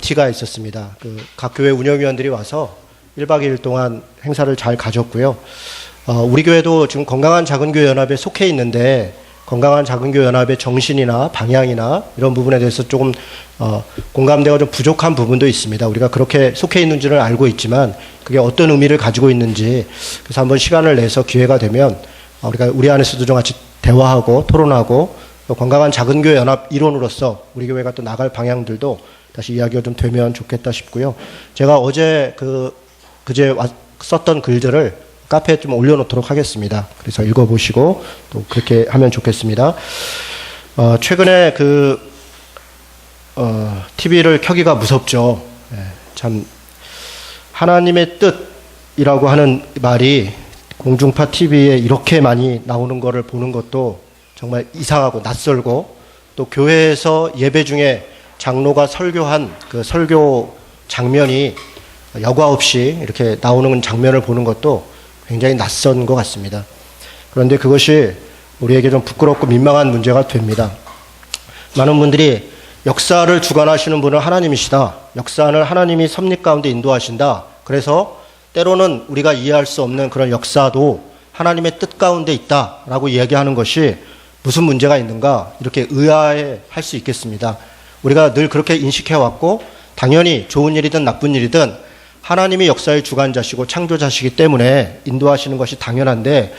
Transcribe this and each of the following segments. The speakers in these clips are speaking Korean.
MT가 있었습니다. 각 교회 운영위원들이 와서 1박 2일 동안 행사를 잘 가졌고요. 우리 교회도 지금 건강한 작은교회 연합에 속해 있는데 건강한 작은교회 연합의 정신이나 방향이나 이런 부분에 대해서 조금 공감대가 좀 부족한 부분도 있습니다. 우리가 그렇게 속해 있는지를 알고 있지만 그게 어떤 의미를 가지고 있는지, 그래서 한번 시간을 내서 기회가 되면 우리가 우리 안에서도 좀 같이 대화하고 토론하고 또 건강한 작은교회 연합 일원으로서 우리 교회가 또 나갈 방향들도 다시 이야기가 좀 되면 좋겠다 싶고요. 제가 어제 그제 썼던 글들을 카페에 좀 올려놓도록 하겠습니다. 그래서 읽어보시고 또 그렇게 하면 좋겠습니다. 최근에 TV를 켜기가 무섭죠. 참 하나님의 뜻이라고 하는 말이 공중파 TV에 이렇게 많이 나오는 것을 보는 것도 정말 이상하고 낯설고, 또 교회에서 예배 중에 장로가 설교한 그 설교 장면이 여과 없이 이렇게 나오는 장면을 보는 것도 굉장히 낯선 것 같습니다. 그런데 그것이 우리에게 좀 부끄럽고 민망한 문제가 됩니다. 많은 분들이 역사를 주관하시는 분은 하나님이시다. 역사는 하나님이 섭리 가운데 인도하신다. 그래서 때로는 우리가 이해할 수 없는 그런 역사도 하나님의 뜻 가운데 있다라고 이야기하는 것이 무슨 문제가 있는가, 이렇게 의아해할 수 있겠습니다. 우리가 늘 그렇게 인식해왔고 당연히 좋은 일이든 나쁜 일이든 하나님이 역사의 주관자시고 창조자시기 때문에 인도하시는 것이 당연한데,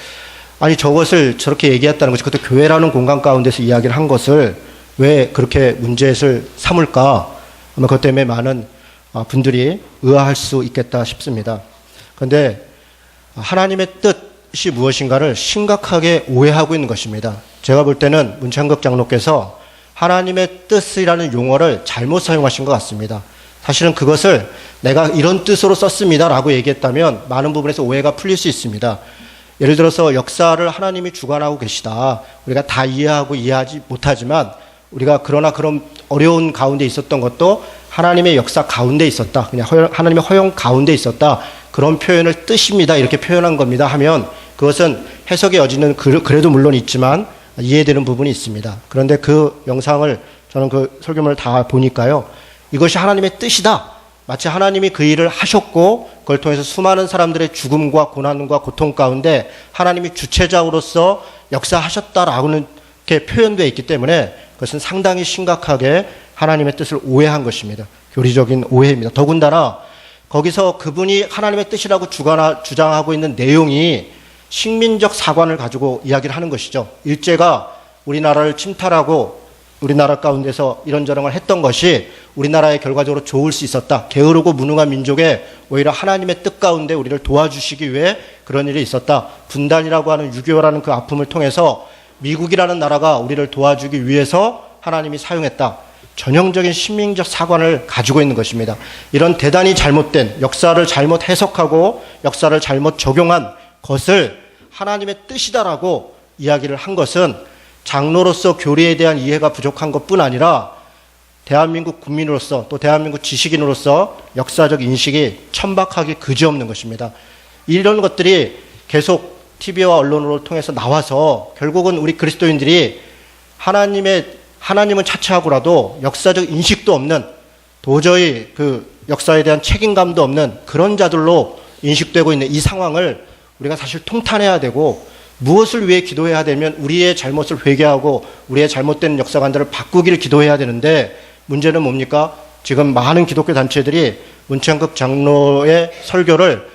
아니 저것을 저렇게 얘기했다는 것이, 그것도 교회라는 공간 가운데서 이야기를 한 것을 왜 그렇게 문제를 삼을까? 아마 그것 때문에 많은 분들이 의아할 수 있겠다 싶습니다. 그런데 하나님의 뜻이 무엇인가를 심각하게 오해하고 있는 것입니다. 제가 볼 때는 문창극 장로께서 하나님의 뜻이라는 용어를 잘못 사용하신 것 같습니다. 사실은 그것을 내가 이런 뜻으로 썼습니다 라고 얘기했다면 많은 부분에서 오해가 풀릴 수 있습니다. 예를 들어서 역사를 하나님이 주관하고 계시다. 우리가 다 이해하고 이해하지 못하지만 우리가 그러나 그런 어려운 가운데 있었던 것도 하나님의 역사 가운데 있었다. 그냥 하나님의 허용 가운데 있었다. 그런 표현을 뜻입니다. 이렇게 표현한 겁니다 하면 그것은 해석의 여지는 그래도 물론 있지만 이해되는 부분이 있습니다. 그런데 그 영상을 저는 그 설교문을 다 보니까요, 이것이 하나님의 뜻이다. 마치 하나님이 그 일을 하셨고 그걸 통해서 수많은 사람들의 죽음과 고난과 고통 가운데 하나님이 주체자로서 역사하셨다라고는 이렇게 표현되어 있기 때문에 그것은 상당히 심각하게 하나님의 뜻을 오해한 것입니다. 교리적인 오해입니다. 더군다나 거기서 그분이 하나님의 뜻이라고 주장하고 있는 내용이 식민적 사관을 가지고 이야기를 하는 것이죠. 일제가 우리나라를 침탈하고 우리나라 가운데서 이런저런 걸 했던 것이 우리나라에 결과적으로 좋을 수 있었다. 게으르고 무능한 민족에 오히려 하나님의 뜻 가운데 우리를 도와주시기 위해 그런 일이 있었다. 분단이라고 하는 6.25라는 그 아픔을 통해서 미국이라는 나라가 우리를 도와주기 위해서 하나님이 사용했다. 전형적인 식민적 사관을 가지고 있는 것입니다. 이런 대단히 잘못된 역사를 잘못 해석하고 역사를 잘못 적용한 것을 하나님의 뜻이다라고 이야기를 한 것은 장로로서 교리에 대한 이해가 부족한 것뿐 아니라 대한민국 국민으로서 또 대한민국 지식인으로서 역사적 인식이 천박하기 그지없는 것입니다. 이런 것들이 계속 TV와 언론을 통해서 나와서 결국은 우리 그리스도인들이 하나님은 차치하고라도 역사적 인식도 없는, 도저히 그 역사에 대한 책임감도 없는 그런 자들로 인식되고 있는 이 상황을 우리가 사실 통탄해야 되고, 무엇을 위해 기도해야 되면 우리의 잘못을 회개하고 우리의 잘못된 역사관들을 바꾸기를 기도해야 되는데, 문제는 뭡니까? 지금 많은 기독교 단체들이 문창극 장로의 설교를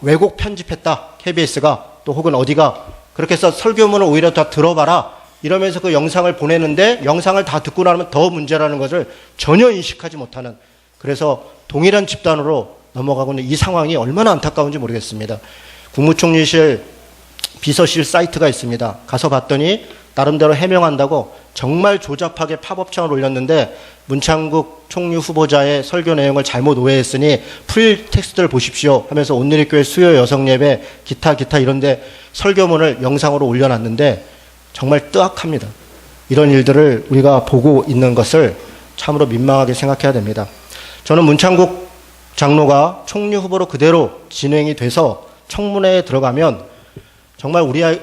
왜곡 편집했다. KBS가 또 혹은 어디가 그렇게 해서 설교문을 오히려 다 들어봐라 이러면서 그 영상을 보내는데, 영상을 다 듣고 나면 더 문제라는 것을 전혀 인식하지 못하는, 그래서 동일한 집단으로 넘어가고 있는 이 상황이 얼마나 안타까운지 모르겠습니다. 국무총리실 비서실 사이트가 있습니다. 가서 봤더니 나름대로 해명한다고 정말 조잡하게 팝업창을 올렸는데, 문창국 총리 후보자의 설교 내용을 잘못 오해했으니 풀 텍스트를 보십시오 하면서 온누리교회 수요 여성 예배 기타 이런데 설교문을 영상으로 올려놨는데 정말 뜨악합니다. 이런 일들을 우리가 보고 있는 것을 참으로 민망하게 생각해야 됩니다. 저는 문창국 장로가 총리 후보로 그대로 진행이 돼서 청문회에 들어가면 정말 우리의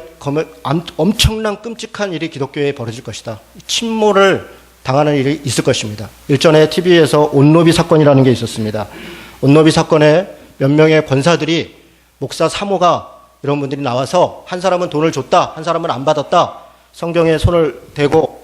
엄청난 끔찍한 일이 기독교에 벌어질 것이다. 침몰을 당하는 일이 있을 것입니다. 일전에 TV에서 온노비 사건이라는 게 있었습니다. 온노비 사건에 몇 명의 권사들이 목사 사모가 이런 분들이 나와서 한 사람은 돈을 줬다, 한 사람은 안 받았다, 성경에 손을 대고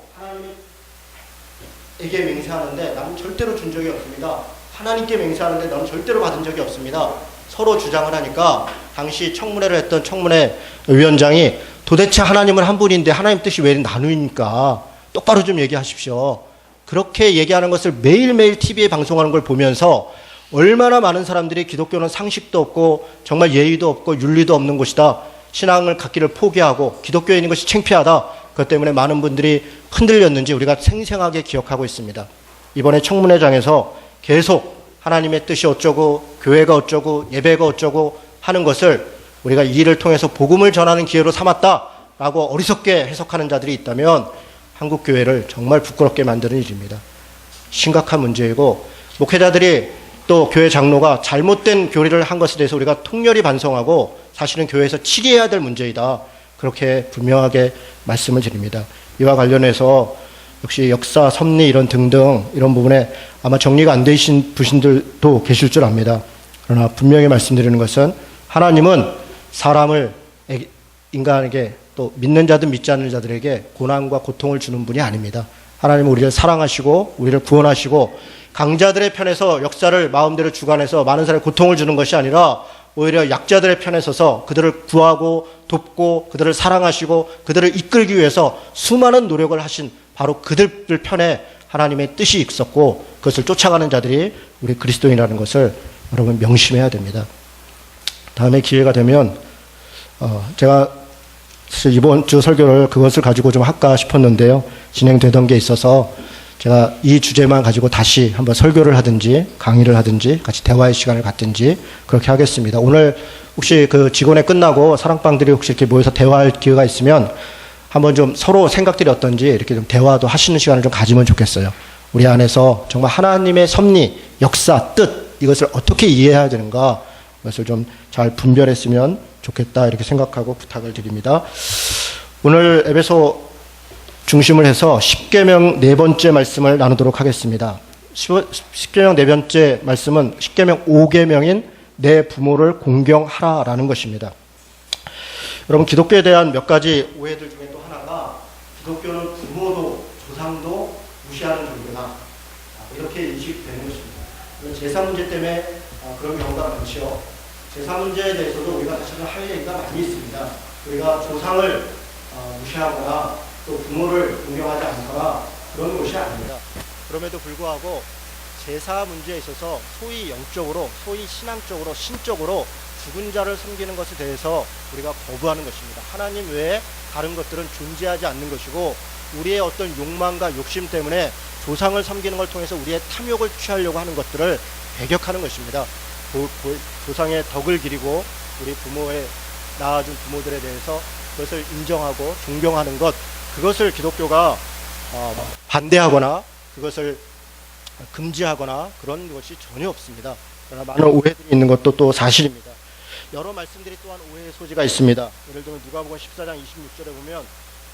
하나님에게 맹세하는데 나는 절대로 준 적이 없습니다. 하나님께 맹세하는데 나는 절대로 받은 적이 없습니다. 서로 주장을 하니까 당시 청문회를 했던 청문회 위원장이 도대체 하나님은 한 분인데 하나님 뜻이 왜 나누니까 똑바로 좀 얘기하십시오. 그렇게 얘기하는 것을 매일매일 TV에 방송하는 걸 보면서 얼마나 많은 사람들이 기독교는 상식도 없고 정말 예의도 없고 윤리도 없는 곳이다, 신앙을 갖기를 포기하고 기독교에 있는 것이 창피하다, 그것 때문에 많은 분들이 흔들렸는지 우리가 생생하게 기억하고 있습니다. 이번에 청문회장에서 계속 하나님의 뜻이 어쩌고 교회가 어쩌고 예배가 어쩌고 하는 것을 우리가 이 일을 통해서 복음을 전하는 기회로 삼았다라고 어리석게 해석하는 자들이 있다면 한국교회를 정말 부끄럽게 만드는 일입니다. 심각한 문제이고, 목회자들이 또 교회 장로가 잘못된 교리를 한 것에 대해서 우리가 통렬히 반성하고 사실은 교회에서 치리해야 될 문제이다, 그렇게 분명하게 말씀을 드립니다. 이와 관련해서 역시 역사, 섭리 이런 등등 이런 부분에 아마 정리가 안 되신 분들도 계실 줄 압니다. 그러나 분명히 말씀드리는 것은 하나님은 사람을, 인간에게 또 믿는 자든 믿지 않는 자들에게 고난과 고통을 주는 분이 아닙니다. 하나님은 우리를 사랑하시고 우리를 구원하시고 강자들의 편에서 역사를 마음대로 주관해서 많은 사람에 고통을 주는 것이 아니라 오히려 약자들의 편에 서서 그들을 구하고 돕고 그들을 사랑하시고 그들을 이끌기 위해서 수많은 노력을 하신 바로 그들 편에 하나님의 뜻이 있었고 그것을 쫓아가는 자들이 우리 그리스도인이라는 것을 여러분 명심해야 됩니다. 다음에 기회가 되면 제가 이번 주 설교를 그것을 가지고 좀 할까 싶었는데요. 진행되던 게 있어서 제가 이 주제만 가지고 다시 한번 설교를 하든지 강의를 하든지 같이 대화의 시간을 갖든지 그렇게 하겠습니다. 오늘 혹시 그 직원회 끝나고 사랑방들이 혹시 이렇게 모여서 대화할 기회가 있으면 한번 좀 서로 생각들이 어떤지 이렇게 좀 대화도 하시는 시간을 좀 가지면 좋겠어요. 우리 안에서 정말 하나님의 섭리, 역사, 뜻, 이것을 어떻게 이해해야 되는가, 그것을 좀 잘 분별했으면 좋겠다, 이렇게 생각하고 부탁을 드립니다. 오늘 에베소 중심을 해서 십계명 네 번째 말씀을 나누도록 하겠습니다. 십계명 네 번째 말씀은 십계명 5계명인 내 부모를 공경하라라는 것입니다. 여러분, 기독교에 대한 몇 가지 오해들 중에 또 하나가 기독교는 부모도 조상도 무시하는 종교다, 이렇게 인식되는 것입니다. 제사 문제 때문에 그런 경우가 많죠. 제사 문제에 대해서도 우리가 사실은 할 얘기가 많이 있습니다. 우리가 조상을 무시하거나 또 부모를 공경하지 않거나 그런 것이 아닙니다. 그럼에도 불구하고 제사 문제에 있어서 소위 영적으로, 소위 신앙적으로, 신적으로 죽은 자를 섬기는 것에 대해서 우리가 거부하는 것입니다. 하나님 외에 다른 것들은 존재하지 않는 것이고 우리의 어떤 욕망과 욕심 때문에 조상을 섬기는 걸 통해서 우리의 탐욕을 취하려고 하는 것들을 배격하는 것입니다. 조상의 덕을 기리고 우리 부모의 낳아준 부모들에 대해서 그것을 인정하고 존경하는 것, 그것을 기독교가 반대하거나 그것을 금지하거나 그런 것이 전혀 없습니다. 그러나 많은 오해들이 있는 것도 또 사실입니다. 여러 말씀들이 또한 오해의 소지가 있습니다. 예를 들면 누가복음 14장 26절에 보면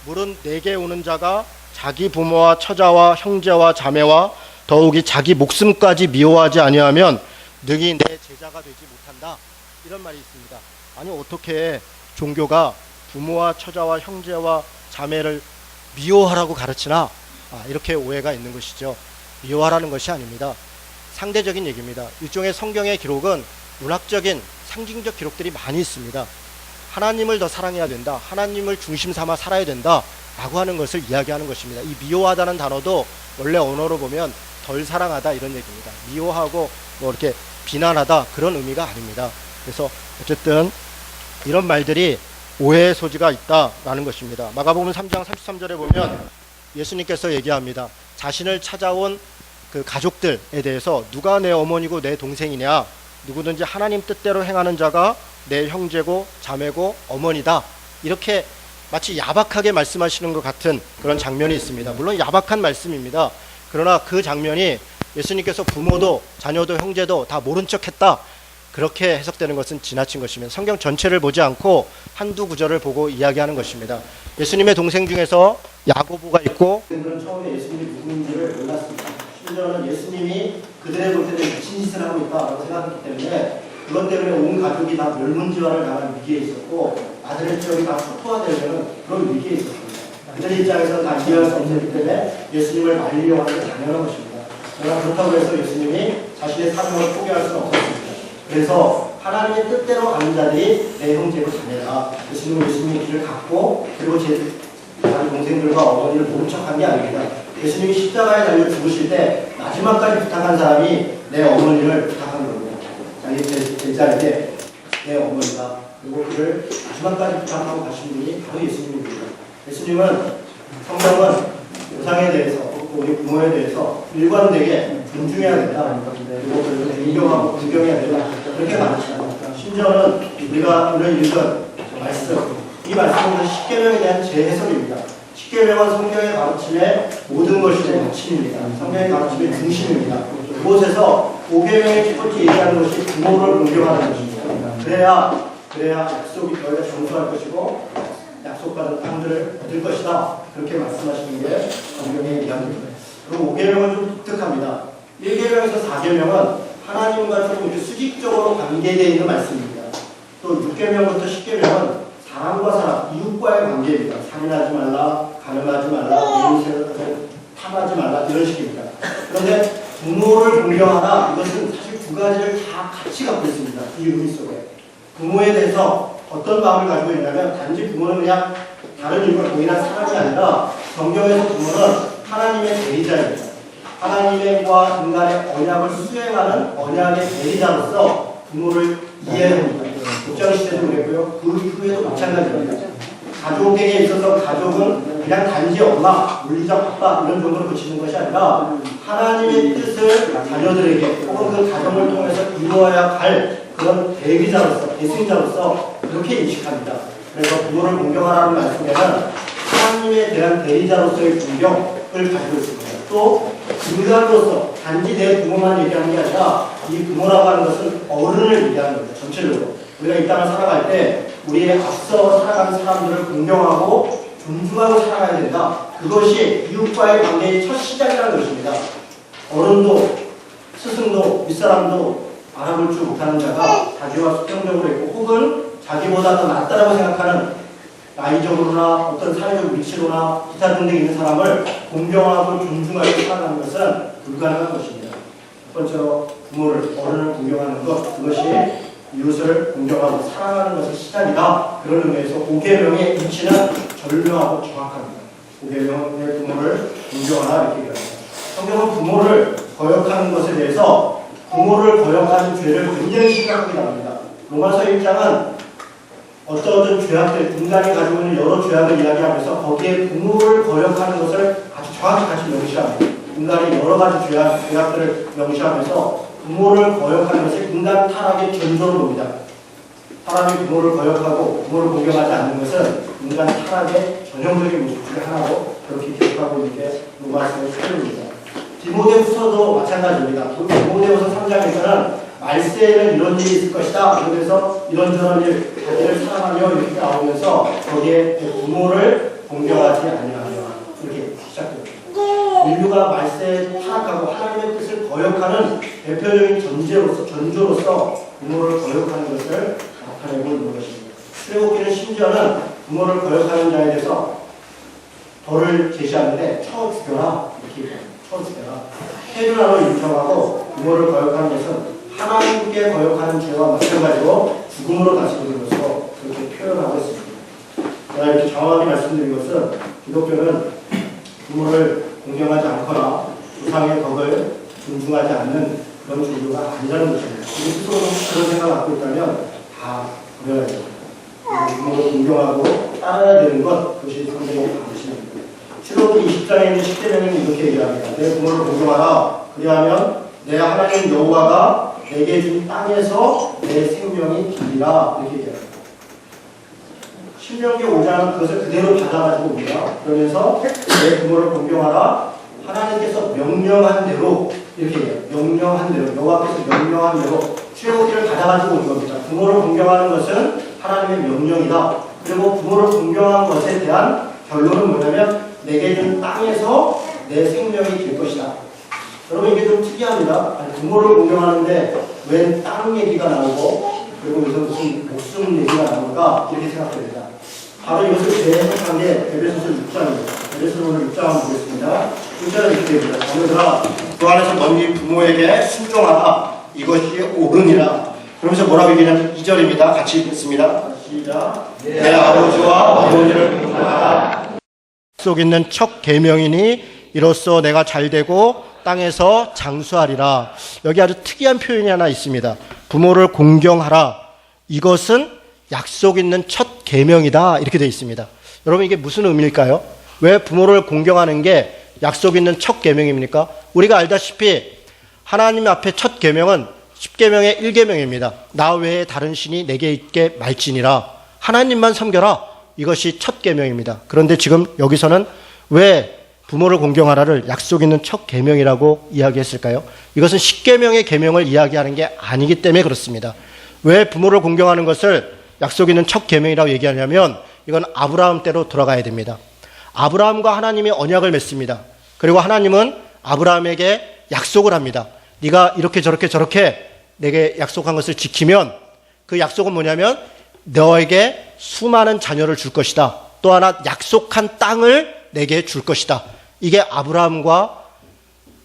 물은 내게 오는 자가 자기 부모와 처자와 형제와 자매와 더욱이 자기 목숨까지 미워하지 아니하면 능히 내 제자가 되지 못한다, 이런 말이 있습니다. 아니, 어떻게 종교가 부모와 처자와 형제와 자매를 미워하라고 가르치나, 이렇게 오해가 있는 것이죠. 미워하라는 것이 아닙니다. 상대적인 얘기입니다. 일종의 성경의 기록은 문학적인 상징적 기록들이 많이 있습니다. 하나님을 더 사랑해야 된다, 하나님을 중심 삼아 살아야 된다 라고 하는 것을 이야기하는 것입니다. 이 미워하다는 단어도 원래 언어로 보면 덜 사랑하다, 이런 얘기입니다. 미워하고 뭐 이렇게 비난하다, 그런 의미가 아닙니다. 그래서 어쨌든 이런 말들이 오해의 소지가 있다라는 것입니다. 마가복음 3장 33절에 보면 예수님께서 얘기합니다. 자신을 찾아온 그 가족들에 대해서 누가 내 어머니고 내 동생이냐, 누구든지 하나님 뜻대로 행하는 자가 내 형제고 자매고 어머니다, 이렇게 마치 야박하게 말씀하시는 것 같은 그런 장면이 있습니다. 물론 야박한 말씀입니다. 그러나 그 장면이 예수님께서 부모도 자녀도 형제도 다 모른 척했다, 그렇게 해석되는 것은 지나친 것입니다. 성경 전체를 보지 않고 한두 구절을 보고 이야기하는 것입니다. 예수님의 동생 중에서 야고보가 있고 그들은 처음에 예수님이 누구인지를 몰랐습니다. 심지어는 예수님이 그들의 볼 때는 미친 짓을 하고 있다고 생각했기 때문에 그것 때문에 온 가족이 다 멸문지화를 당하는 위기에 있었고 아들의 지역이 다 초토화되려는 그런 위기에 있었습니다. 그들 입장에서는 다 이해할 수 없기 때문에 예수님을 말리려고 하는 게 당연한 것입니다. 그러나 그렇다고 해서 예수님이 자신의 사명을 포기할 수는 없었습니다. 그래서 하나님의 뜻대로 가는 자들이 내 형제로 자매라. 예수님의 길을 갖고 그리고 제 다른 동생들과 어머니를 모른 척한 게 아닙니다. 예수님이 십자가에 달려 죽으실 때 마지막까지 부탁한 사람이 내 어머니를 부탁한 겁니다. 자기 제자에게 내 어머니가 그리고 그를 마지막까지 부탁하고 가신 분이 바로 예수님입니다. 예수님은 성경은 조상에 대해서 우리 부모에 대해서 일관되게 존중해야 된다. 그리고 그를 존경하고 존경해야 된다. 그렇게 말했습니다. 심지어는 우리가 오늘 읽은 말씀, 이 말씀은 십계명에 대한 재해석입니다. 십계명은 성경의 가르침의 모든 것이 핵심입니다. 성경의 가르침의 중심입니다. 그곳에서 5계명의 첫 번째 얘기하는 것이 부모를 존경하는 것입니다. 그래야 약속이 너희가 정수할 것이고 약속받은 땅들을 얻을 것이다. 그렇게 말씀하시는 게 성경의 이야기입니다. 그리고 5계명은 좀 독특합니다. 1계명에서 4계명은 하나님과 조금 이렇게 수직적으로 관계되어 있는 말씀입니다. 또 6계명부터 10계명은 사람과 사람, 이웃과의 관계입니다. 살인하지 말라, 가늠하지 말라, 이웃을 탐하지 말라 이런 식입니다. 그런데 부모를 존경하라 이것은 사실 두 가지를 다 같이 갖고 있습니다. 이 의미 속에. 부모에 대해서 어떤 마음을 가지고 있냐면 단지 부모는 그냥 다른 인물 동일한 사람이 아니라 성경에서 부모는 하나님의 대리자입니다. 하나님과 인간의 언약을 수행하는 언약의 대리자로서 부모를 이해합니다. 국정시대도 그랬고요. 그 이후에도 마찬가지입니다. 가족에게 있어서 가족은 그냥 단지 엄마, 물리적 아빠 이런 정도로 그치는 것이 아니라 하나님의 뜻을 자녀들에게 혹은 그 가정을 통해서 이루어야 할 그런 대리자로서, 대승자로서 그렇게 인식합니다. 그래서 부모를 존경하라는 말씀에는 하나님에 대한 대리자로서의 존경을 가지고 있습니다. 또 인간으로서 단지 내 부모만 얘기하는 게 아니라 이 부모라고 하는 것은 어른을 얘기하는 겁니다. 전체적으로. 우리가 이 땅을 살아갈 때 우리의 앞서 살아가는 사람들을 존경하고 존중하고 살아가야 된다. 그것이 이웃과의 관계의 첫 시작이라는 것입니다. 어른도 스승도 윗사람도 알아볼 줄 못하는 자가 자기와 수평적으로 있고 혹은 자기보다 더 낫다라고 생각하는 나이적으로나 어떤 사회적 위치로나 기타 등등 있는 사람을 공경하고 존중하고 살아가는 것은 불가능한 것입니다. 첫 번째로 부모를, 어른을 공경하는 것, 그것이 이웃을 공경하고 사랑하는 것의 시작이다. 그런 의미에서 5계명의 위치는 절묘하고 정확합니다. 5계명의 부모를 공경하라 이렇게 얘기합니다. 성경은 부모를 거역하는 것에 대해서 부모를 거역하는 죄를 굉장히 심각하게 다룹니다. 로마서 1장은 어떤 죄악들, 인간이 가지고 있는 여러 죄악을 이야기하면서 거기에 부모를 거역하는 것을 아주 정확히 같이 명시합니다. 인간이 여러 가지 죄악들을 명시하면서 부모를 거역하는 것을 인간 타락의 전조로 봅니다. 사람이 부모를 거역하고 부모를 공경하지 않는 것은 인간 타락의 전형적인 모습 중에 하나로 그렇게 기록하고 있는 게 로마서의 소설입니다. 디모데후서도 마찬가지입니다. 디모데후서 3장에서는 말세에는 이런 일이 있을 것이다. 그래서 이런저런 일, 자기를 사랑하며 이렇게 나오면서 거기에 부모를 공경하지 아니하며 이렇게 시작됩니다. 인류가 말세에 타락하고 하나님의 뜻을 거역하는 대표적인 전조로서 부모를 거역하는 것을 나타내고 있는 것입니다. 출애굽기는 심지어는 부모를 거역하는 자에 대해서 벌을 제시하는데 쳐 죽여라 이렇게 얘기합니다. 쳐 죽여라. 해류나로 인정하고 부모를 거역하는 것은 하나님께 거역하는 죄와 마찬가지로 죽음으로 다스리는 것으로 그렇게 표현하고 있습니다. 제가 이렇게 정확하게 말씀드린 것은 기독교는 부모를 공경하지 않거나 조상의 덕을 존중하지 않는 그런 종교가 아니라는 것입니다. 우리 스스로도 그런 생각을 갖고 있다면 다 버려야 됩니다. 부모를 존경하고 따라야 되는 것, 그것이 성경의 가르침입니다. 출애굽기 20장에 있는 10계명은 이렇게 얘기합니다. 내 부모를 공경하라. 그리하면 내 하나님 여호와가 내게 준 땅에서 내 생명이 길리라. 이렇게 얘기합니다. 신명기 5장은 그것을 그대로 받아가지고 옵니다. 그러면서 내 부모를 공경하라. 하나님께서 명령한 대로 이렇게 얘기해요. 명령한 대로, 여호와께서 명령한 대로 출애굽기를 받아가지고 온 겁니다. 부모를 공경하는 것은 하나님의 명령이다. 그리고 부모를 공경한 것에 대한 결론은 뭐냐면 내게 준 땅에서 내 생명이 될 것이다. 여러분 이게 좀 특이합니다. 아니, 부모를 공경하는데 왜 땅 얘기가 나오고 그리고 여기서 무슨 목숨 얘기가 나올까 이렇게 생각됩니다. 바로 이것을 재해석한 게 에베소서 6장입니다. 에베소서 오늘 6장 한번 보겠습니다. 6장은 이렇게 됩니다. 자녀들아 그 안에서 너희 부모에게 순종하라. 이것이 옳으니라. 그러면서 뭐라고 얘기하냐면 2절입니다. 같이 읽겠습니다. 시작. 내 아버지와 어머니를 공경하라. 속 있는 첫 계명이니 이로써 내가 잘되고 땅에서 장수하리라. 여기 아주 특이한 표현이 하나 있습니다. 부모를 공경하라. 이것은 약속 있는 첫 계명이다. 이렇게 되어 있습니다. 여러분 이게 무슨 의미일까요? 왜 부모를 공경하는 게 약속 있는 첫 계명입니까? 우리가 알다시피 하나님 앞에 첫 계명은 10계명의 1계명입니다. 나 외에 다른 신이 내게 있게 말지니라. 하나님만 섬겨라. 이것이 첫 계명입니다. 그런데 지금 여기서는 왜 부모를 공경하라를 약속 있는 첫 계명이라고 이야기했을까요? 이것은 10계명의 계명을 이야기하는 게 아니기 때문에 그렇습니다. 왜 부모를 공경하는 것을 약속 있는 첫 계명이라고 얘기하냐면 이건 아브라함 때로 돌아가야 됩니다. 아브라함과 하나님이 언약을 맺습니다. 그리고 하나님은 아브라함에게 약속을 합니다. 네가 이렇게 저렇게 내게 약속한 것을 지키면 그 약속은 뭐냐면 너에게 수많은 자녀를 줄 것이다. 또 하나 약속한 땅을 내게 줄 것이다. 이게 아브라함과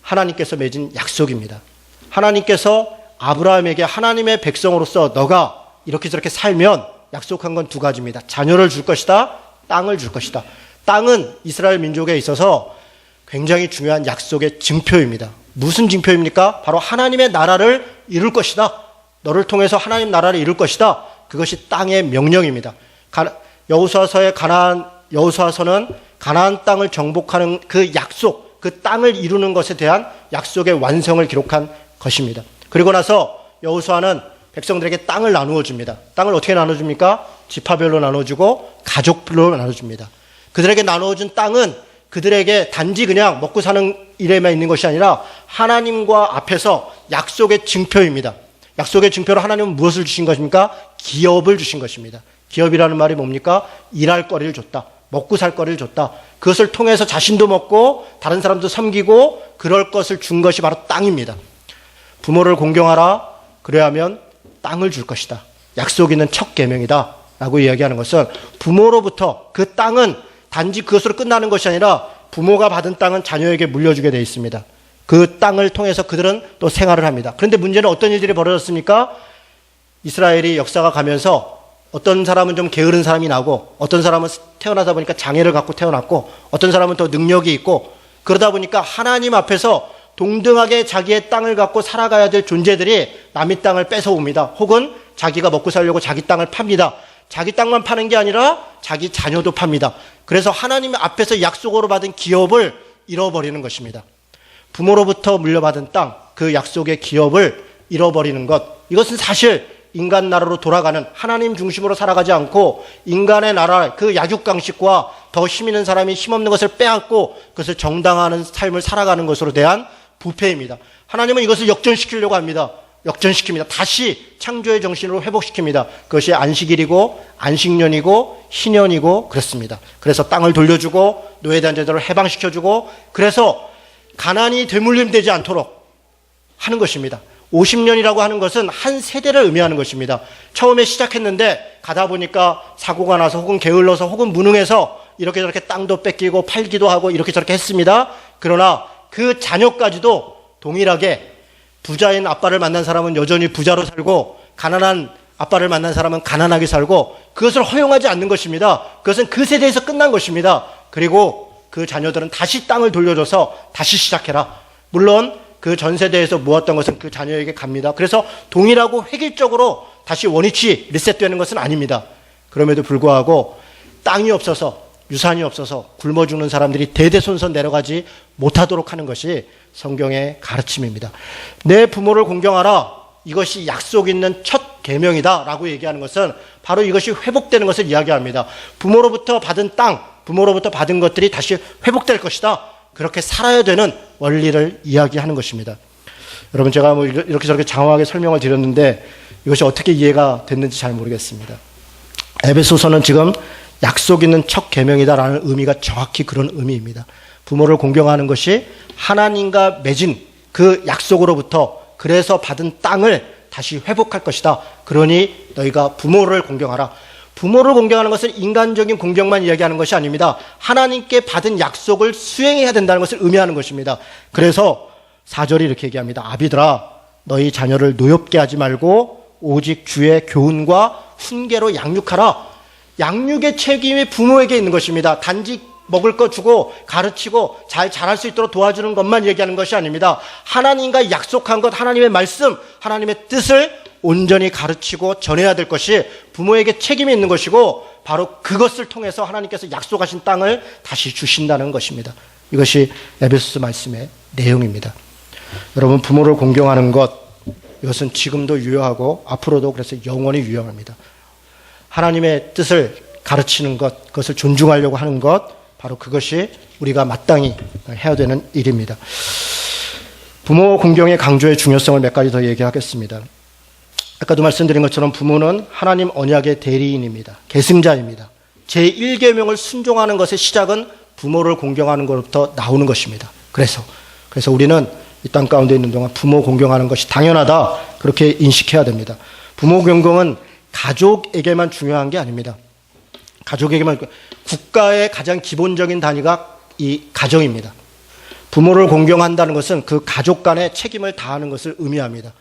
하나님께서 맺은 약속입니다. 하나님께서 아브라함에게 하나님의 백성으로서 너가 이렇게 저렇게 살면 약속한 건 두 가지입니다. 자녀를 줄 것이다. 땅을 줄 것이다. 땅은 이스라엘 민족에 있어서 굉장히 중요한 약속의 증표입니다. 무슨 증표입니까? 바로 하나님의 나라를 이룰 것이다. 너를 통해서 하나님 나라를 이룰 것이다. 그것이 땅의 명령입니다. 여호수아서는 가나안 땅을 정복하는 그 약속, 그 땅을 이루는 것에 대한 약속의 완성을 기록한 것입니다. 그리고 나서 여호수아는 백성들에게 땅을 나누어 줍니다. 땅을 어떻게 나눠줍니까? 지파별로 나눠주고 가족별로 나눠줍니다. 그들에게 나누어준 땅은 그들에게 단지 그냥 먹고 사는 일에만 있는 것이 아니라 하나님과 앞에서 약속의 증표입니다. 약속의 증표로 하나님은 무엇을 주신 것입니까? 기업을 주신 것입니다. 기업이라는 말이 뭡니까? 일할 거리를 줬다. 먹고 살 거리를 줬다. 그것을 통해서 자신도 먹고 다른 사람도 섬기고 그럴 것을 준 것이 바로 땅입니다. 부모를 공경하라. 그래야 하면 땅을 줄 것이다. 약속 있는 첫 계명이다. 라고 이야기하는 것은 부모로부터 그 땅은 단지 그것으로 끝나는 것이 아니라 부모가 받은 땅은 자녀에게 물려주게 되어 있습니다. 그 땅을 통해서 그들은 또 생활을 합니다. 그런데 문제는 어떤 일들이 벌어졌습니까? 이스라엘이 역사가 가면서 어떤 사람은 좀 게으른 사람이 나고 어떤 사람은 태어나다 보니까 장애를 갖고 태어났고 어떤 사람은 또 능력이 있고 그러다 보니까 하나님 앞에서 동등하게 자기의 땅을 갖고 살아가야 될 존재들이 남의 땅을 뺏어옵니다. 혹은 자기가 먹고 살려고 자기 땅을 팝니다. 자기 땅만 파는 게 아니라 자기 자녀도 팝니다. 그래서 하나님 앞에서 약속으로 받은 기업을 잃어버리는 것입니다. 부모로부터 물려받은 땅, 그 약속의 기업을 잃어버리는 것, 이것은 사실 인간 나라로 돌아가는 하나님 중심으로 살아가지 않고 인간의 나라, 그 야육강식과 더 힘 있는 사람이 힘없는 것을 빼앗고 그것을 정당화하는 삶을 살아가는 것으로 대한 부패입니다. 하나님은 이것을 역전시키려고 합니다. 역전시킵니다. 다시 창조의 정신으로 회복시킵니다. 그것이 안식일이고 안식년이고 희년이고 그렇습니다. 그래서 땅을 돌려주고 노예된 자들을 해방시켜주고 그래서 가난이 되물림되지 않도록 하는 것입니다. 50년이라고 하는 것은 한 세대를 의미하는 것입니다. 처음에 시작했는데 가다 보니까 사고가 나서 혹은 게을러서 혹은 무능해서 이렇게 저렇게 땅도 뺏기고 팔기도 하고 이렇게 저렇게 했습니다. 그러나 그 자녀까지도 동일하게 부자인 아빠를 만난 사람은 여전히 부자로 살고 가난한 아빠를 만난 사람은 가난하게 살고 그것을 허용하지 않는 것입니다. 그것은 그 세대에서 끝난 것입니다. 그리고 그 자녀들은 다시 땅을 돌려줘서 다시 시작해라. 물론 그 전 세대에서 모았던 것은 그 자녀에게 갑니다. 그래서 동일하고 획일적으로 다시 원위치 리셋되는 것은 아닙니다. 그럼에도 불구하고 땅이 없어서 유산이 없어서 굶어 죽는 사람들이 대대손손 내려가지 못하도록 하는 것이 성경의 가르침입니다. 내 부모를 공경하라. 이것이 약속 있는 첫 계명이다 라고 얘기하는 것은 바로 이것이 회복되는 것을 이야기합니다. 부모로부터 받은 땅, 부모로부터 받은 것들이 다시 회복될 것이다. 그렇게 살아야 되는 원리를 이야기하는 것입니다. 여러분 제가 뭐 이렇게 저렇게 장황하게 설명을 드렸는데 이것이 어떻게 이해가 됐는지 잘 모르겠습니다. 에베소서는 지금 약속 있는 첫 계명이다라는 의미가 정확히 그런 의미입니다. 부모를 공경하는 것이 하나님과 맺은 그 약속으로부터 그래서 받은 땅을 다시 회복할 것이다. 그러니 너희가 부모를 공경하라. 부모를 공경하는 것은 인간적인 공경만 이야기하는 것이 아닙니다. 하나님께 받은 약속을 수행해야 된다는 것을 의미하는 것입니다. 그래서 4절이 이렇게 얘기합니다. 아비들아 너희 자녀를 노엽게 하지 말고 오직 주의 교훈과 훈계로 양육하라. 양육의 책임이 부모에게 있는 것입니다. 단지 먹을 거 주고 가르치고 잘 자랄 수 있도록 도와주는 것만 얘기하는 것이 아닙니다. 하나님과 약속한 것, 하나님의 말씀, 하나님의 뜻을 온전히 가르치고 전해야 될 것이 부모에게 책임이 있는 것이고 바로 그것을 통해서 하나님께서 약속하신 땅을 다시 주신다는 것입니다. 이것이 에베소서 말씀의 내용입니다. 여러분, 부모를 공경하는 것, 이것은 지금도 유효하고 앞으로도 그래서 영원히 유효합니다. 하나님의 뜻을 가르치는 것, 그것을 존중하려고 하는 것, 바로 그것이 우리가 마땅히 해야 되는 일입니다. 부모 공경의 강조의 중요성을 몇 가지 더 얘기하겠습니다. 아까도 말씀드린 것처럼 부모는 하나님 언약의 대리인입니다. 계승자입니다. 제1계명을 순종하는 것의 시작은 부모를 공경하는 것부터 나오는 것입니다. 그래서 우리는 이 땅 가운데 있는 동안 부모 공경하는 것이 당연하다, 그렇게 인식해야 됩니다. 부모 공경은 가족에게만 중요한 게 아닙니다. 가족에게만, 국가의 가장 기본적인 단위가 이 가정입니다. 부모를 공경한다는 것은 그 가족 간의 책임을 다하는 것을 의미합니다.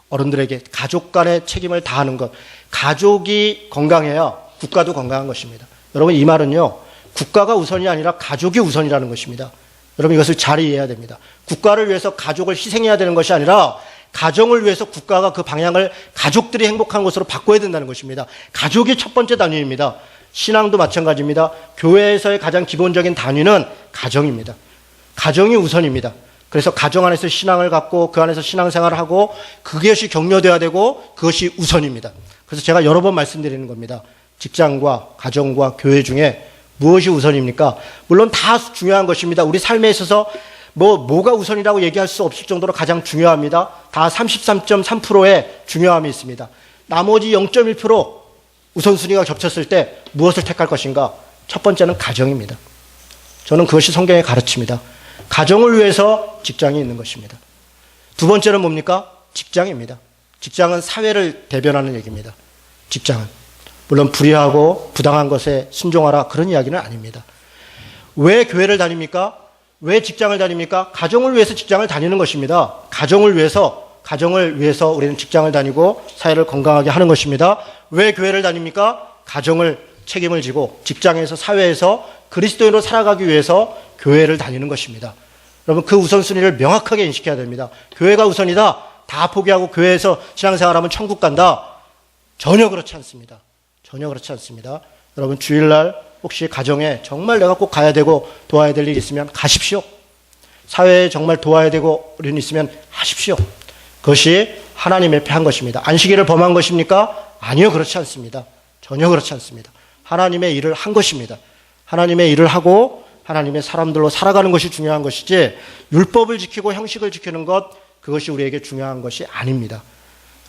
어른들에게 가족 간의 책임을 다하는 것. 가족이 건강해야 국가도 건강한 것입니다. 여러분, 이 말은요, 국가가 우선이 아니라 가족이 우선이라는 것입니다. 여러분, 이것을 잘 이해해야 됩니다. 국가를 위해서 가족을 희생해야 되는 것이 아니라 가정을 위해서 국가가 그 방향을 가족들이 행복한 것으로 바꿔야 된다는 것입니다. 가족이 첫 번째 단위입니다. 신앙도 마찬가지입니다. 교회에서의 가장 기본적인 단위는 가정입니다. 가정이 우선입니다. 그래서 가정 안에서 신앙을 갖고 그 안에서 신앙생활을 하고 그것이 격려되어야 되고 그것이 우선입니다. 그래서 제가 여러 번 말씀드리는 겁니다. 직장과 가정과 교회 중에 무엇이 우선입니까? 물론 다 중요한 것입니다. 우리 삶에 있어서 뭐가 우선이라고 얘기할 수 없을 정도로 가장 중요합니다. 다 33.3%의 중요함이 있습니다. 나머지 0.1% 우선순위가 겹쳤을 때 무엇을 택할 것인가? 첫 번째는 가정입니다. 저는 그것이 성경의 가르침이다. 가정을 위해서 직장이 있는 것입니다. 두 번째는 뭡니까? 직장입니다. 직장은 사회를 대변하는 얘기입니다. 직장은. 물론 불의하고 부당한 것에 순종하라, 그런 이야기는 아닙니다. 왜 교회를 다닙니까? 왜 직장을 다닙니까? 가정을 위해서 직장을 다니는 것입니다. 가정을 위해서 우리는 직장을 다니고 사회를 건강하게 하는 것입니다. 왜 교회를 다닙니까? 가정을 책임을 지고 직장에서 사회에서 그리스도인으로 살아가기 위해서 교회를 다니는 것입니다. 여러분, 그 우선순위를 명확하게 인식해야 됩니다. 교회가 우선이다, 다 포기하고 교회에서 신앙생활하면 천국 간다, 전혀 그렇지 않습니다. 전혀 그렇지 않습니다. 여러분, 주일날 혹시 가정에 정말 내가 꼭 가야 되고 도와야 될 일이 있으면 가십시오. 사회에 정말 도와야 되고 일이 있으면 하십시오. 그것이 하나님의 패한 것입니다. 안식일을 범한 것입니까? 아니요, 그렇지 않습니다. 전혀 그렇지 않습니다. 하나님의 일을 한 것입니다. 하나님의 일을 하고 하나님의 사람들로 살아가는 것이 중요한 것이지 율법을 지키고 형식을 지키는 것, 그것이 우리에게 중요한 것이 아닙니다.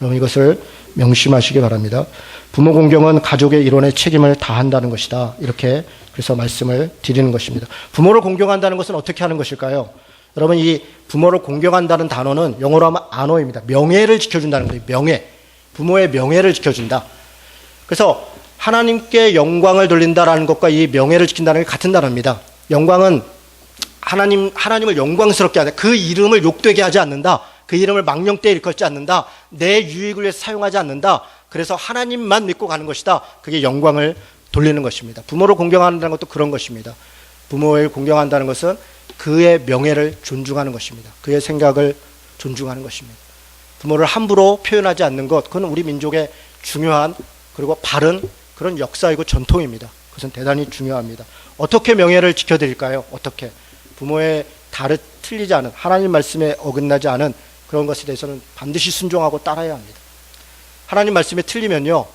여러분, 이것을 명심하시기 바랍니다. 부모 공경은 가족의 일원의 책임을 다한다는 것이다, 이렇게 그래서 말씀을 드리는 것입니다. 부모를 공경한다는 것은 어떻게 하는 것일까요? 여러분, 이 부모를 공경한다는 단어는 영어로 하면 honor입니다. 명예를 지켜준다는 거예요. 명예. 부모의 명예를 지켜준다. 그래서 하나님께 영광을 돌린다라는 것과 이 명예를 지킨다는 게 같은 단어입니다. 영광은 하나님을 영광스럽게 하다. 그 이름을 욕되게 하지 않는다. 그 이름을 망령되이 일컫지 않는다. 내 유익을 위해서 사용하지 않는다. 그래서 하나님만 믿고 가는 것이다. 그게 영광을 돌리는 것입니다. 부모를 공경한다는 것도 그런 것입니다. 부모를 공경한다는 것은 그의 명예를 존중하는 것입니다. 그의 생각을 존중하는 것입니다. 부모를 함부로 표현하지 않는 것, 그건 우리 민족의 중요한 그리고 바른 그런 역사이고 전통입니다. 그것은 대단히 중요합니다. 어떻게 명예를 지켜드릴까요? 어떻게? 부모의 틀리지 않은, 하나님 말씀에 어긋나지 않은 그런 것에 대해서는 반드시 순종하고 따라야 합니다. 하나님 말씀에 틀리면요,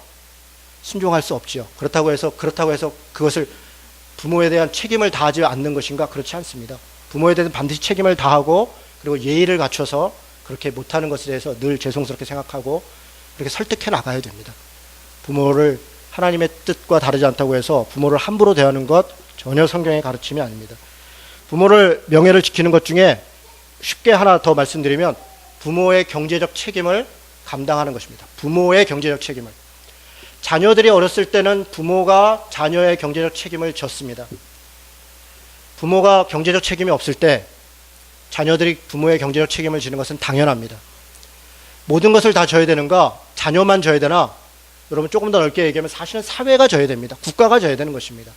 순종할 수 없지요. 그렇다고 해서 그것을 부모에 대한 책임을 다하지 않는 것인가? 그렇지 않습니다. 부모에 대해서 반드시 책임을 다하고 그리고 예의를 갖춰서 그렇게 못하는 것에 대해서 늘 죄송스럽게 생각하고 그렇게 설득해 나가야 됩니다. 부모를 하나님의 뜻과 다르지 않다고 해서 부모를 함부로 대하는 것 전혀 성경의 가르침이 아닙니다. 부모를 명예를 지키는 것 중에 쉽게 하나 더 말씀드리면 부모의 경제적 책임을 감당하는 것입니다. 부모의 경제적 책임을. 자녀들이 어렸을 때는 부모가 자녀의 경제적 책임을 졌습니다. 부모가 경제적 책임이 없을 때 자녀들이 부모의 경제적 책임을 지는 것은 당연합니다. 모든 것을 다 져야 되는가? 자녀만 져야 되나? 여러분 조금 더 넓게 얘기하면 사실은 사회가 져야 됩니다. 국가가 져야 되는 것입니다.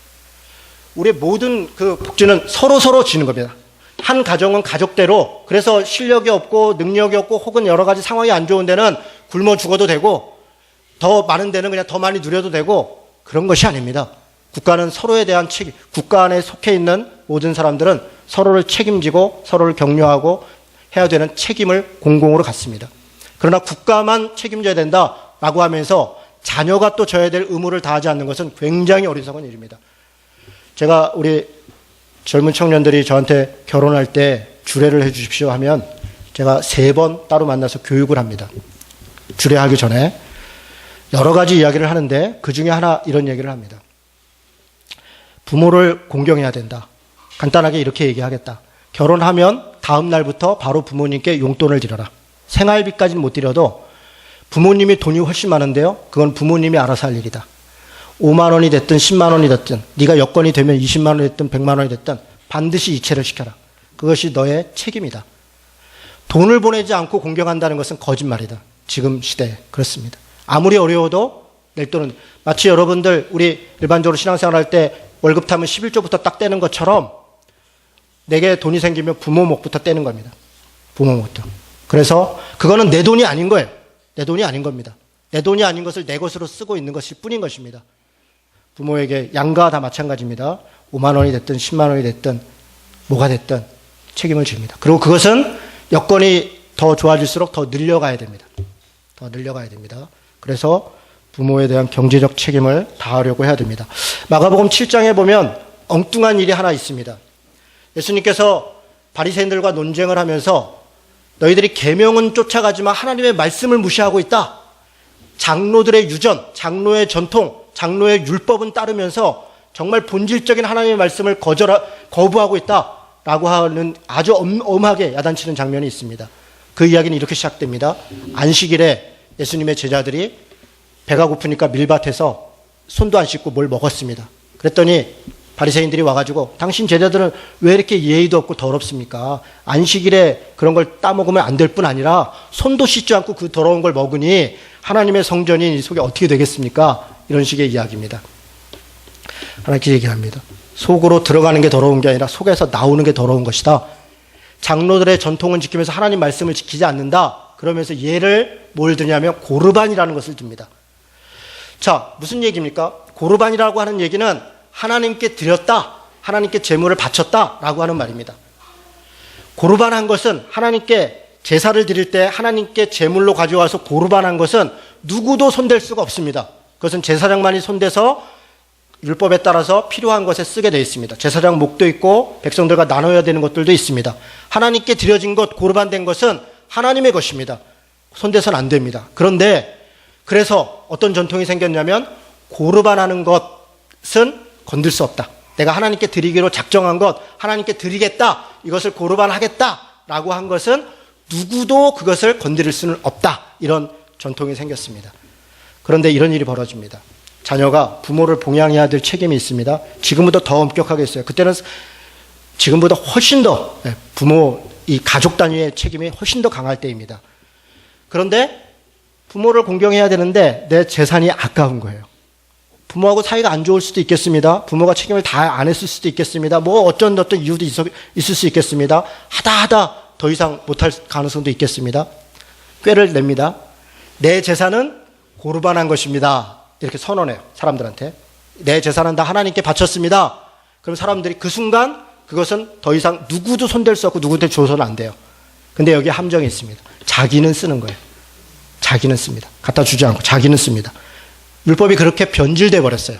우리의 모든 그 복지는 서로 지는 겁니다. 한 가정은 가족대로, 그래서 실력이 없고 능력이 없고 혹은 여러 가지 상황이 안 좋은 데는 굶어 죽어도 되고 더 많은 데는 그냥 더 많이 누려도 되고 그런 것이 아닙니다. 국가는 서로에 대한 책임, 국가 안에 속해 있는 모든 사람들은 서로를 책임지고 서로를 격려하고 해야 되는 책임을 공공으로 갖습니다. 그러나 국가만 책임져야 된다라고 하면서 자녀가 또 져야 될 의무를 다하지 않는 것은 굉장히 어리석은 일입니다. 제가 우리 젊은 청년들이 저한테 결혼할 때 주례를 해 주십시오 하면 제가 3번 따로 만나서 교육을 합니다. 주례하기 전에 여러 가지 이야기를 하는데 그 중에 하나 이런 얘기를 합니다. 부모를 공경해야 된다. 간단하게 이렇게 얘기하겠다. 결혼하면 다음 날부터 바로 부모님께 용돈을 드려라. 생활비까지는 못 드려도 부모님이 돈이 훨씬 많은데요. 그건 부모님이 알아서 할 일이다. 5만 원이 됐든 10만 원이 됐든 네가 여건이 되면 20만 원이 됐든 100만 원이 됐든 반드시 이체를 시켜라. 그것이 너의 책임이다. 돈을 보내지 않고 공경한다는 것은 거짓말이다. 지금 시대에 그렇습니다. 아무리 어려워도 낼 돈은 마치 여러분들 우리 일반적으로 신앙생활 할 때 월급 타면 11조부터 딱 떼는 것처럼 내게 돈이 생기면 부모 목부터 떼는 겁니다. 부모 목부터. 그래서 그거는 내 돈이 아닌 거예요. 내 돈이 아닌 겁니다. 내 돈이 아닌 것을 내 것으로 쓰고 있는 것일 뿐인 것입니다. 부모에게 양가 다 마찬가지입니다. 5만 원이 됐든 10만 원이 됐든 뭐가 됐든 책임을 집니다. 그리고 그것은 여건이 더 좋아질수록 더 늘려가야 됩니다. 더 늘려가야 됩니다. 그래서 부모에 대한 경제적 책임을 다하려고 해야 됩니다. 마가복음 7장에 보면 엉뚱한 일이 하나 있습니다. 예수님께서 바리새인들과 논쟁을 하면서 너희들이 계명은 쫓아가지만 하나님의 말씀을 무시하고 있다. 장로들의 유전, 장로의 전통, 장로의 율법은 따르면서 정말 본질적인 하나님의 말씀을 거부하고 있다라고 하는 아주 엄하게 야단치는 장면이 있습니다. 그 이야기는 이렇게 시작됩니다. 안식일에 예수님의 제자들이 배가 고프니까 밀밭에서 손도 안 씻고 뭘 먹었습니다. 그랬더니 바리새인들이 와가지고 당신 제자들은 왜 이렇게 예의도 없고 더럽습니까? 안식일에 그런 걸 따먹으면 안 될 뿐 아니라 손도 씻지 않고 그 더러운 걸 먹으니 하나님의 성전인 이 속에 어떻게 되겠습니까? 이런 식의 이야기입니다. 하나님께 얘기합니다. 속으로 들어가는 게 더러운 게 아니라 속에서 나오는 게 더러운 것이다. 장로들의 전통은 지키면서 하나님 말씀을 지키지 않는다. 그러면서 예를 뭘 드냐면 고르반이라는 것을 듭니다. 자, 무슨 얘기입니까? 고르반이라고 하는 얘기는 하나님께 드렸다, 하나님께 제물을 바쳤다라고 하는 말입니다. 고르반한 것은 하나님께 제사를 드릴 때 하나님께 제물로 가져와서 고르반한 것은 누구도 손댈 수가 없습니다. 그것은 제사장만이 손대서 율법에 따라서 필요한 것에 쓰게 되어 있습니다. 제사장 목도 있고 백성들과 나눠야 되는 것들도 있습니다. 하나님께 드려진 것, 고르반된 것은 하나님의 것입니다. 손대서는 안 됩니다. 그런데 그래서 어떤 전통이 생겼냐면 고르반하는 것은 건들 수 없다. 내가 하나님께 드리기로 작정한 것, 하나님께 드리겠다. 이것을 고르반하겠다라고 한 것은 누구도 그것을 건드릴 수는 없다. 이런 전통이 생겼습니다. 그런데 이런 일이 벌어집니다. 자녀가 부모를 봉양해야 될 책임이 있습니다. 지금보다 더 엄격하게 했어요. 그때는 지금보다 훨씬 더 부모, 이 가족 단위의 책임이 훨씬 더 강할 때입니다. 그런데 부모를 공경해야 되는데 내 재산이 아까운 거예요. 부모하고 사이가 안 좋을 수도 있겠습니다. 부모가 책임을 다 안 했을 수도 있겠습니다. 뭐 어떤 이유도 있을 수 있겠습니다. 하다 더 이상 못할 가능성도 있겠습니다. 꾀를 냅니다. 내 재산은 고르반한 것입니다. 이렇게 선언해요. 사람들한테. 내 재산은 다 하나님께 바쳤습니다. 그럼 사람들이 그 순간 그것은 더 이상 누구도 손댈 수 없고 누구한테 줘서는 안 돼요. 근데 여기에 함정이 있습니다. 자기는 쓰는 거예요. 자기는 씁니다. 갖다 주지 않고 자기는 씁니다. 율법이 그렇게 변질돼 버렸어요.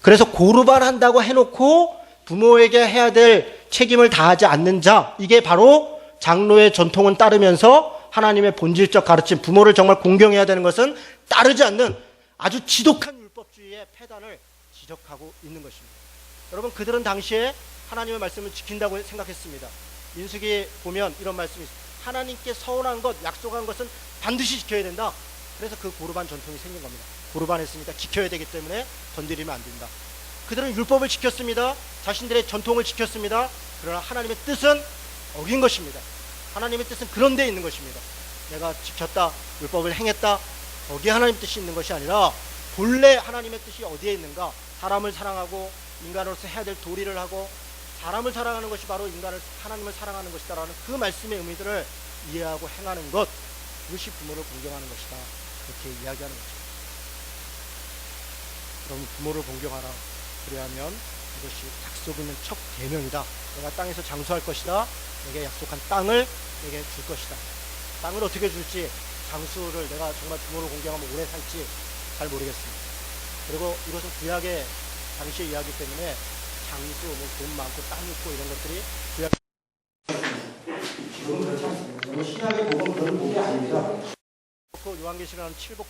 그래서 고르반 한다고 해놓고 부모에게 해야 될 책임을 다하지 않는 자, 이게 바로 장로의 전통은 따르면서 하나님의 본질적 가르침, 부모를 정말 공경해야 되는 것은 따르지 않는 아주 지독한 율법주의의 우리의 패단을 지적하고 있는 것입니다. 여러분, 그들은 당시에 하나님의 말씀을 지킨다고 생각했습니다. 민수기 보면 이런 말씀이 있습니다. 하나님께 서운한 것, 약속한 것은 반드시 지켜야 된다. 그래서 그 고르반 전통이 생긴 겁니다. 고르반 했으니까 지켜야 되기 때문에 건드리면 안 된다. 그들은 율법을 지켰습니다. 자신들의 전통을 지켰습니다. 그러나 하나님의 뜻은 어긴 것입니다. 하나님의 뜻은 그런 데 있는 것입니다. 내가 지켰다, 율법을 행했다, 거기에 하나님의 뜻이 있는 것이 아니라 본래 하나님의 뜻이 어디에 있는가? 사람을 사랑하고 인간으로서 해야 될 도리를 하고 사람을 사랑하는 것이 바로 하나님을 사랑하는 것이다라는 그 말씀의 의미들을 이해하고 행하는 것, 그것이 부모를 공경하는 것이다. 그렇게 이야기하는 것입니다. 그럼 부모를 공경하라. 그래야면 이것이 약속 있는 첫 계명이다. 내가 땅에서 장수할 것이다. 내게 약속한 땅을 내게 줄 것이다. 땅을 어떻게 줄지, 장수를 내가 정말 부모를 공경하면 오래 살지 잘 모르겠습니다. 그리고 이것은 구약의 당시의 이야기 때문에 장수, 돈 많고 땅 있고 이런 것들이 구약. 지금은 그렇지 않습니다. 신약의 복음은 그런 복이 아닙니다. 요한계시록은 7복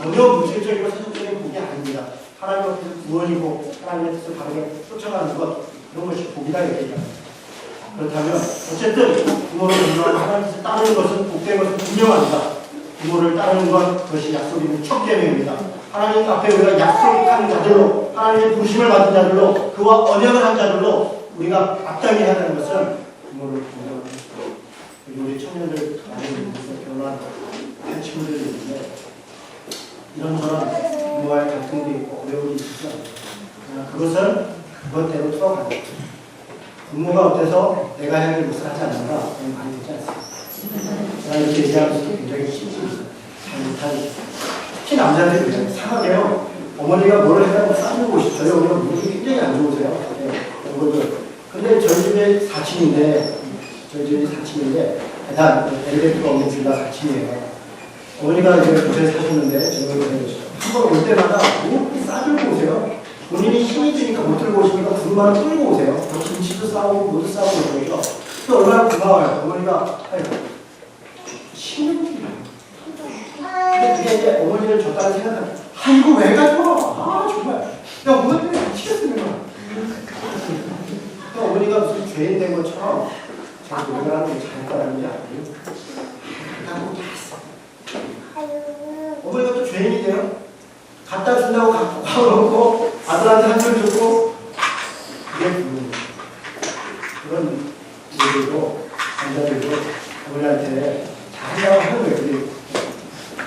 전혀 물질적이고 세속적인 복이 아닙니다. 하나님 앞에서 구원이고 하나님의 뜻을 바르게 쫓아가는 것, 이런 것이 복이다 얘기합니다. 그렇다면 어쨌든 부모를 공경하는 하나님 뜻을 따르는 것은 복된 것은 분명합니다. 부모를 따르는 것, 그것이 약속 있는 첫 계명입니다. 하나님 앞에 우리가 약속한 자들로, 하나님의 부르심을 받은 자들로, 그와 언약을 한 자들로 우리가 마땅히 해야 되는 것은 부모를 공경하는 것입니다. 우리 청년들 많이 있어서 결혼한 친구들이 있는데 이런저런 부모와의 갈등도 있고 어려움이 있지 않습니다. 그것은 그것대로 풀어가는 부모가 어때서 내가 해야 될 것을 하지 않는가 그런 말이 되지 않습니다. 제가 이렇게 얘기하면서 굉장히 힘듭니다. 잘 못하는 특히 남자들이 그냥 사과해요. 어머니가 뭘 해도 싸주고 싶어요. 저희 어머니가 무릎이 굉장히 안 좋으세요. 네, 근데 저희 집에 4층인데 대단 엘리베이터가 없는 집이라 4층이에요. 어머니가 이제 곳에 사셨는데 제가 한번 올 때마다 뭐 싸들고 오세요. 본인이 힘이 드니까 못 들고 오시니까 부르마를 끌고 오세요. 김치도 싸우고 모두 싸우고 그러죠. 또 얼마나 고마워요. 어머니가 힘이 근데 그게 이제 어머니를 줬다는 생각은 이거 왜 가져와? 정말 야 어머니를 미치겠으면 어머니가 무슨 죄인 된 것처럼 제가 노래를 하는 게 잘했다는 게 아니에요. 그렇다고 다 했어. 어머니가 또 죄인이 돼요. 갖다 준다고 갖고 가놓고 아들한테 한 줄 주고 그게 부모입니다. 그런 일들도 남자들도 어머니한테 잘한다고 하는 거예요.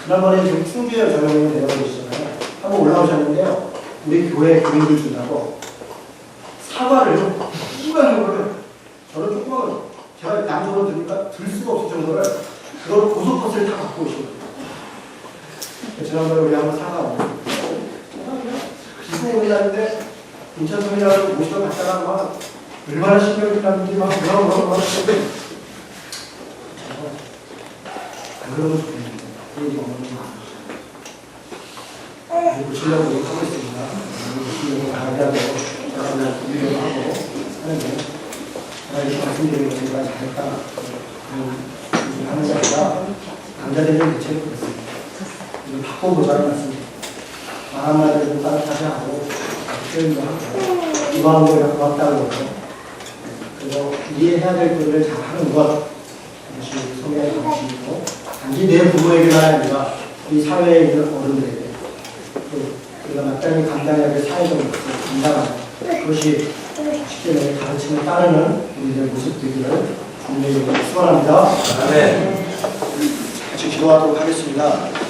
지난번에 지금 충주에 저희 어머니 내려오시잖아요. 한번 올라오셨는데요. 우리 교회 교인들 준다고 사과를 조그마한 거를 저는 조그마한 거 제가 양쪽으로 드니까 들 수가 없을 정도를 그걸 고속버스를 다 갖고 오신 거예요. 지난번에 우리 한번 사과 오고 기분이 나는데 인천성이라고 모시러 갔다가 막 얼마나 신경이 났는지 막 뭐라고 했는데 안 그러면 좋겠는데 그러지 어머니가 고치려고 노력하고 있습니다. 고치려고 강의하고 유료도 하고 하는데 제가 이렇게 말씀드리는 거 제가 잘했다 하는 게 아니라 남자들은 대체로 그렇습니다. 바꿔보자는 말씀입니다. 말 한마디를 따뜻하게 하고 표현도 하고 기도하는 거에 고맙다고 하고 그리고 이해해야 될 것을 잘 하는 것 이것이 성향의 방식이고 단지 내 부모에게만 아니라 이 사회에 있는 어른들에게 우리가 마땅히 감당해야 될 사회적 모습을 감당하는 그것이 쉽게 내 가르침을 따르는 우리들의 모습 되기를 주님의 이름으로 축원합니다. 네. 같이 기도하도록 하겠습니다.